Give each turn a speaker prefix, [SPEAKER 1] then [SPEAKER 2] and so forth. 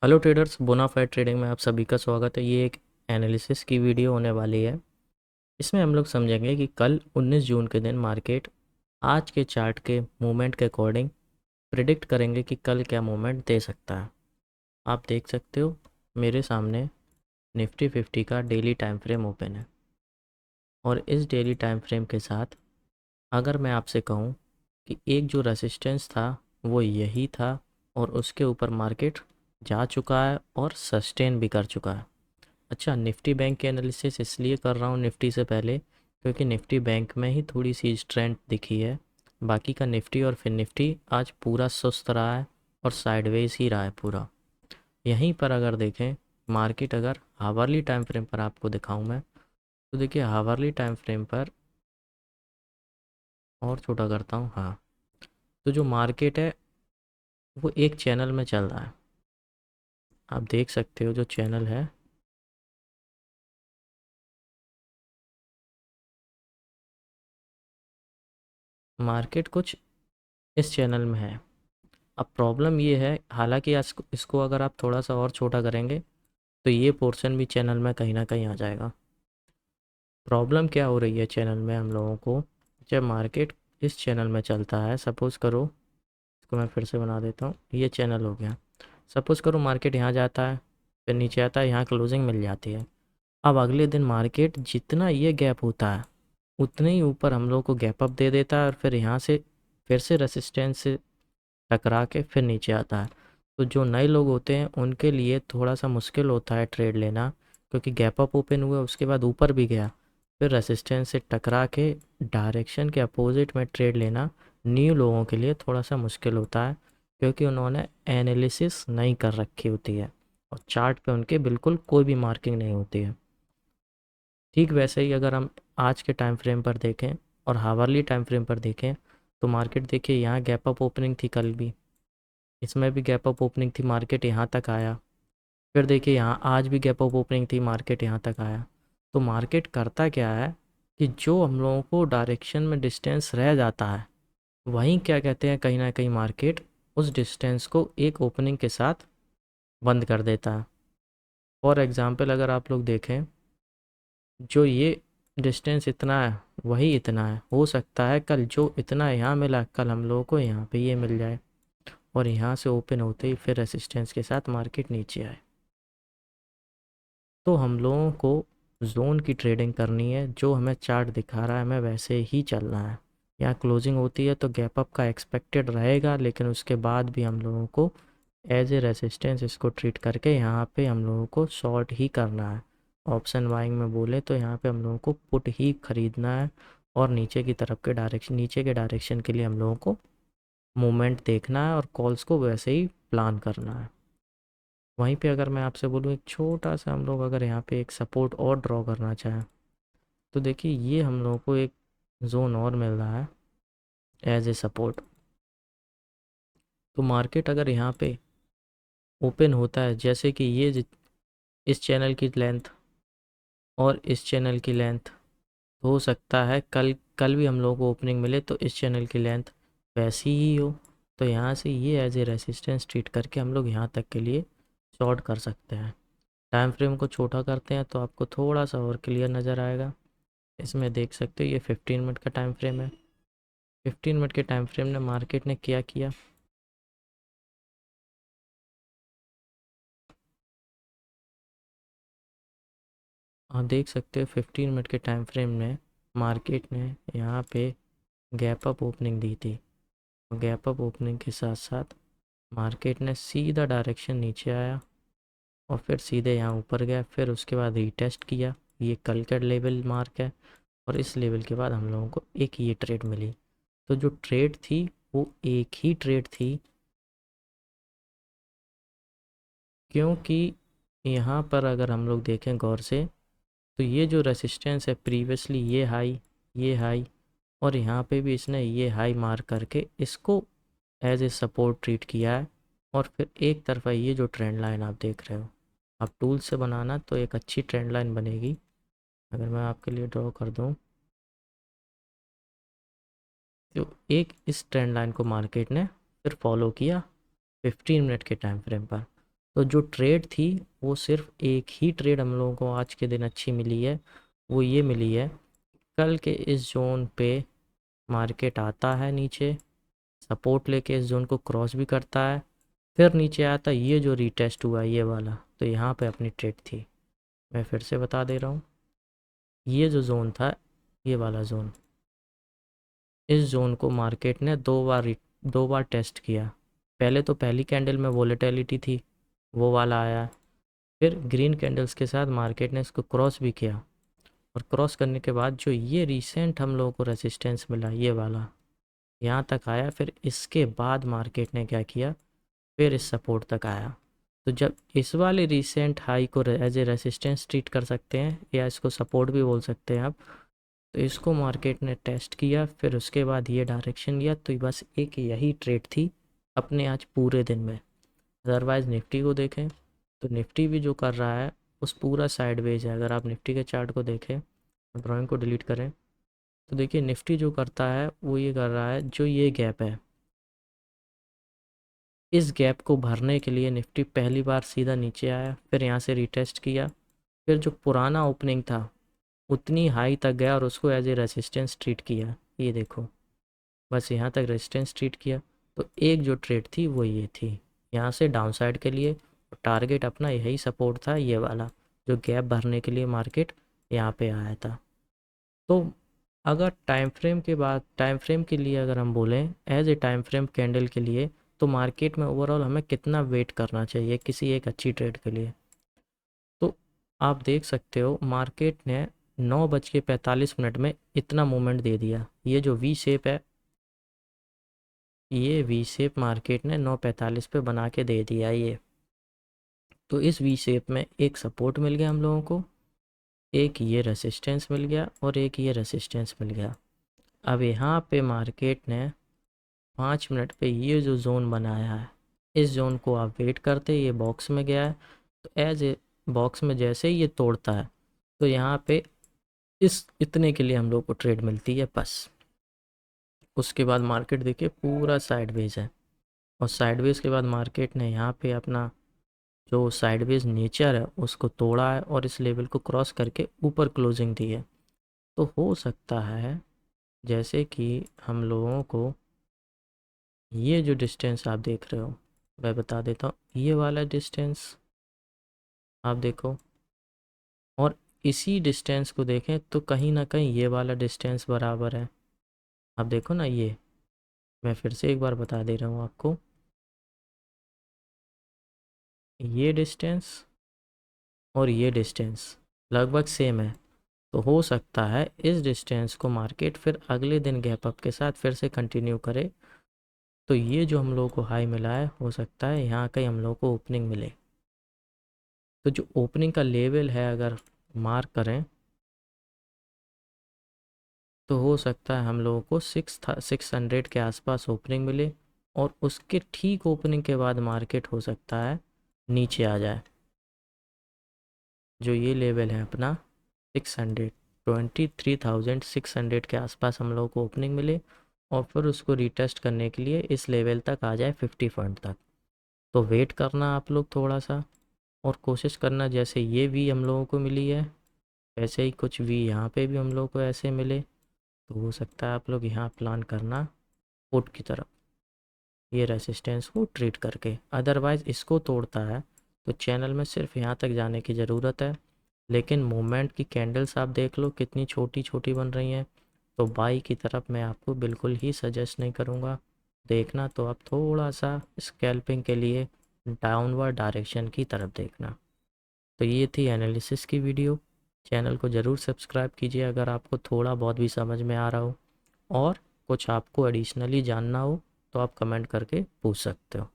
[SPEAKER 1] Hello traders, bonafide trading में आप सभी का स्वागत है। ये एक एनालिसिस की वीडियो होने वाली है। इसमें हम लोग समझेंगे कि कल 19 जून के दिन मार्केट आज के चार्ट के मूवमेंट के अकॉर्डिंग प्रिडिक्ट करेंगे कि कल क्या मूवमेंट दे सकता है। आप देख सकते हो मेरे सामने निफ्टी 50 का डेली टाइम फ्रेम ओपन है और इस डेली टाइम फ्रेम के साथ अगर मैं आपसे कहूँ कि एक जो रेसिस्टेंस था वो यही था और उसके ऊपर मार्केट जा चुका है और सस्टेन भी कर चुका है। अच्छा, निफ्टी बैंक की एनालिसिस इसलिए कर रहा हूँ निफ्टी से पहले क्योंकि निफ्टी बैंक में ही थोड़ी सी स्ट्रेंथ दिखी है। बाकी का निफ्टी और फिर निफ्टी आज पूरा सुस्त रहा है और साइडवेज ही रहा है पूरा। यहीं पर अगर देखें मार्केट, अगर हावरली टाइम फ्रेम पर आपको दिखाऊं मैं, तो देखिए हावरली टाइम फ्रेम पर और छोटा करता हूँ। हाँ, तो जो मार्केट है वो एक चैनल में चल रहा है। आप देख सकते हो जो चैनल है, मार्केट कुछ इस चैनल में है। अब प्रॉब्लम ये है, हालांकि इसको अगर आप थोड़ा सा और छोटा करेंगे तो ये पोर्शन भी चैनल में कहीं ना कहीं आ जाएगा। प्रॉब्लम क्या हो रही है चैनल में हम लोगों को, जब मार्केट इस चैनल में चलता है, सपोज़ करो, इसको मैं फिर से बना देता हूँ, ये चैनल हो गया। सपोज़ करो मार्केट यहाँ जाता है, फिर नीचे आता है, यहाँ क्लोजिंग मिल जाती है। अब अगले दिन मार्केट जितना ये गैप होता है उतने ही ऊपर हम लोग को गैप अप दे देता है और फिर यहाँ से फिर से रेसिस्टेंस से टकरा के फिर नीचे आता है। तो जो नए लोग होते हैं उनके लिए थोड़ा सा मुश्किल होता है ट्रेड लेना, क्योंकि गैप अप ओपन हुआ उसके बाद ऊपर भी गया, फिर रेसिस्टेंस से टकरा के डायरेक्शन के अपोजिट में ट्रेड लेना न्यू लोगों के लिए थोड़ा सा मुश्किल होता है, क्योंकि उन्होंने एनालिसिस नहीं कर रखी होती है और चार्ट पे उनके बिल्कुल कोई भी मार्किंग नहीं होती है। ठीक वैसे ही अगर हम आज के टाइम फ्रेम पर देखें और हावरली टाइम फ्रेम पर देखें, तो मार्केट देखिए यहाँ गैप अप ओपनिंग थी कल भी, इसमें भी गैप अप ओपनिंग थी, मार्केट यहाँ तक आया। फिर देखिए यहाँ आज भी गैप अप ओपनिंग थी, मार्केट यहाँ तक आया। तो मार्केट करता क्या है कि जो हम लोगों को डायरेक्शन में डिस्टेंस रह जाता है, वहीं क्या कहते हैं, कहीं ना कहीं मार्केट उस डिस्टेंस को एक ओपनिंग के साथ बंद कर देता है। फॉर एग्ज़ाम्पल अगर आप लोग देखें, जो ये डिस्टेंस इतना है वही इतना है, हो सकता है कल जो इतना यहाँ मिला कल हम लोगों को यहाँ पे ये मिल जाए और यहाँ से ओपन होते ही फिर रेसिस्टेंस के साथ मार्केट नीचे आए। तो हम लोगों को जोन की ट्रेडिंग करनी है, जो हमें चार्ट दिखा रहा है हमें वैसे ही चलना है। यहाँ क्लोजिंग होती है तो गैप अप का एक्सपेक्टेड रहेगा, लेकिन उसके बाद भी हम लोगों को एज ए रेसिस्टेंस इसको ट्रीट करके यहाँ पे हम लोगों को शॉर्ट ही करना है। ऑप्शन बाइंग में बोले तो यहाँ पे हम लोगों को पुट ही खरीदना है और नीचे की तरफ के डायरेक्शन, नीचे के डायरेक्शन के लिए हम लोगों को मूवमेंट देखना है और कॉल्स को वैसे ही प्लान करना है। वहीं पे अगर मैं आपसे बोलूँ एक छोटा सा, हम लोग अगर यहाँ पे एक सपोर्ट और ड्रॉ करना चाहें, तो देखिए ये हम लोगों को एक जोन और मिल रहा है एज ए सपोर्ट। तो मार्केट अगर यहाँ पे ओपन होता है, जैसे कि इस चैनल की लेंथ और इस चैनल की लेंथ, हो सकता है कल कल भी हम लोगों को ओपनिंग मिले तो इस चैनल की लेंथ वैसी ही हो, तो यहाँ से ये एज ए रेसिस्टेंस ट्रीट करके हम लोग यहाँ तक के लिए शॉर्ट कर सकते हैं। टाइम फ्रेम को छोटा करते हैं तो आपको थोड़ा सा और क्लियर नज़र आएगा। इसमें देख सकते हो ये 15 मिनट का टाइम फ्रेम है। 15 मिनट के टाइम फ्रेम में मार्केट ने क्या किया, आप देख सकते हो 15 मिनट के टाइम फ्रेम में मार्केट ने यहाँ पे गैप अप ओपनिंग दी थी और गैप अप ओपनिंग के साथ साथ मार्केट ने सीधा डायरेक्शन नीचे आया और फिर सीधे यहाँ ऊपर गया, फिर उसके बाद रीटेस्ट किया। ये कल का लेवल मार्क है और इस लेवल के बाद हम लोगों को एक ये ट्रेड मिली। तो जो ट्रेड थी वो एक ही ट्रेड थी, क्योंकि यहाँ पर अगर हम लोग देखें गौर से, तो ये जो रेसिस्टेंस है प्रीवियसली, ये हाई और यहाँ पे भी इसने ये हाई मार्क करके इसको एज ए सपोर्ट ट्रीट किया है। और फिर एक तरफा ये जो ट्रेंड लाइन आप देख रहे हो, आप टूल से बनाना तो एक अच्छी ट्रेंड लाइन बनेगी। अगर मैं आपके लिए ड्रॉ कर दूँ, तो एक इस ट्रेंड लाइन को मार्केट ने फिर फॉलो किया 15 मिनट के टाइम फ्रेम पर। तो जो ट्रेड थी वो सिर्फ एक ही ट्रेड हम लोगों को आज के दिन अच्छी मिली है, वो ये मिली है कल के इस जोन पे मार्केट आता है नीचे, सपोर्ट लेके इस जोन को क्रॉस भी करता है, फिर नीचे आता है, ये जो रीटेस्ट हुआ ये वाला, तो यहाँ पे अपनी ट्रेड थी। मैं फिर से बता दे रहा हूँ, ये जो जोन था, ये वाला जोन, इस जोन को मार्केट ने दो बार टेस्ट किया। पहले तो पहली कैंडल में वोलेटिलिटी थी, वो वाला आया, फिर ग्रीन कैंडल्स के साथ मार्केट ने इसको क्रॉस भी किया, और क्रॉस करने के बाद जो ये रिसेंट हम लोगों को रेजिस्टेंस मिला ये वाला, यहाँ तक आया, फिर इसके बाद मार्केट ने क्या किया, फिर इस सपोर्ट तक आया। तो जब इस वाले रिसेंट हाई को एज ए रेसिस्टेंस ट्रीट कर सकते हैं, या इसको सपोर्ट भी बोल सकते हैं आप, तो इसको मार्केट ने टेस्ट किया, फिर उसके बाद ये डायरेक्शन लिया, तो बस एक यही ट्रेड थी अपने आज पूरे दिन में। अदरवाइज़ निफ्टी को देखें तो निफ्टी भी जो कर रहा है उस पूरा साइडवेज है। अगर आप निफ्टी के चार्ट को देखें, ड्राइंग को डिलीट करें, तो देखिए निफ्टी जो करता है वो ये कर रहा है, जो ये गैप है, इस गैप को भरने के लिए निफ्टी पहली बार सीधा नीचे आया, फिर यहाँ से रिटेस्ट किया, फिर जो पुराना ओपनिंग था उतनी हाई तक गया और उसको एज ए रेजिस्टेंस ट्रीट किया। ये देखो, बस यहाँ तक रेजिस्टेंस ट्रीट किया। तो एक जो ट्रेड थी वो ये थी, यहाँ से डाउन साइड के लिए टारगेट अपना यही सपोर्ट था, ये वाला जो गैप भरने के लिए मार्केट यहाँ पे आया था। तो अगर टाइम फ्रेम के लिए अगर हम बोलें, as a time frame candle के लिए, तो मार्केट में ओवरऑल हमें कितना वेट करना चाहिए किसी एक अच्छी ट्रेड के लिए। तो आप देख सकते हो मार्केट ने 9:45 में इतना मूवमेंट दे दिया। ये जो वी शेप है, ये वी शेप मार्केट ने 9:45 पे बना के दे दिया ये। तो इस वी शेप में एक सपोर्ट मिल गया हम लोगों को, एक ये रेसिस्टेंस मिल गया, और एक ये रेसिस्टेंस मिल गया। अब यहाँ पे मार्केट ने 5 मिनट पे ये जो जोन बनाया है, इस जोन को आप वेट करते, ये बॉक्स में गया है, तो एज ए बॉक्स में जैसे ही ये तोड़ता है, तो यहाँ पे इस इतने के लिए हम लोग को ट्रेड मिलती है बस। उसके बाद मार्केट देखिए पूरा साइडवेज है, और साइडवेज के बाद मार्केट ने यहाँ पे अपना जो साइडवेज नेचर है उसको तोड़ा है, और इस लेवल को क्रॉस करके ऊपर क्लोजिंग दी है। तो हो सकता है जैसे कि हम लोगों को ये जो डिस्टेंस आप देख रहे हो, मैं बता देता हूँ, ये वाला डिस्टेंस आप देखो, और इसी डिस्टेंस को देखें तो कहीं ना कहीं ये वाला डिस्टेंस बराबर है। आप देखो ना, ये मैं फिर से एक बार बता दे रहा हूँ आपको, ये डिस्टेंस और ये डिस्टेंस लगभग सेम है। तो हो सकता है इस डिस्टेंस को मार्केट फिर अगले दिन गैप अप के साथ फिर से कंटिन्यू करे। तो ये जो हम लोगों को हाई मिला है, हो सकता है यहाँ कहीं हम लोगों को ओपनिंग मिले। तो जो ओपनिंग का लेवल है अगर मार्क करें, तो हो सकता है हम लोगों को 600 के आसपास ओपनिंग मिले, और उसके ठीक ओपनिंग के बाद मार्केट हो सकता है नीचे आ जाए। जो ये लेवल है अपना 600, 23,600 के आसपास हम लोगों को ओपनिंग मिले, और फिर उसको रीटेस्ट करने के लिए इस लेवल तक आ जाए 50 पॉइंट तक। तो वेट करना आप लोग थोड़ा सा, और कोशिश करना जैसे ये वी हम लोगों को मिली है वैसे ही कुछ वी यहाँ पे भी हम लोगों को ऐसे मिले। तो हो सकता है आप लोग यहाँ प्लान करना पुट की तरफ, ये रेसिस्टेंस को ट्रीट करके। अदरवाइज़ इसको तोड़ता है तो चैनल में सिर्फ यहाँ तक जाने की ज़रूरत है। लेकिन मूवमेंट की कैंडल्स आप देख लो कितनी छोटी छोटी बन रही हैं, तो बाई की तरफ मैं आपको बिल्कुल ही सजेस्ट नहीं करूँगा देखना। तो आप थोड़ा सा स्कैल्पिंग के लिए डाउनवर्ड डायरेक्शन की तरफ देखना। तो ये थी एनालिसिस की वीडियो। चैनल को ज़रूर सब्सक्राइब कीजिए अगर आपको थोड़ा बहुत भी समझ में आ रहा हो, और कुछ आपको एडिशनली जानना हो तो आप कमेंट करके पूछ सकते हो।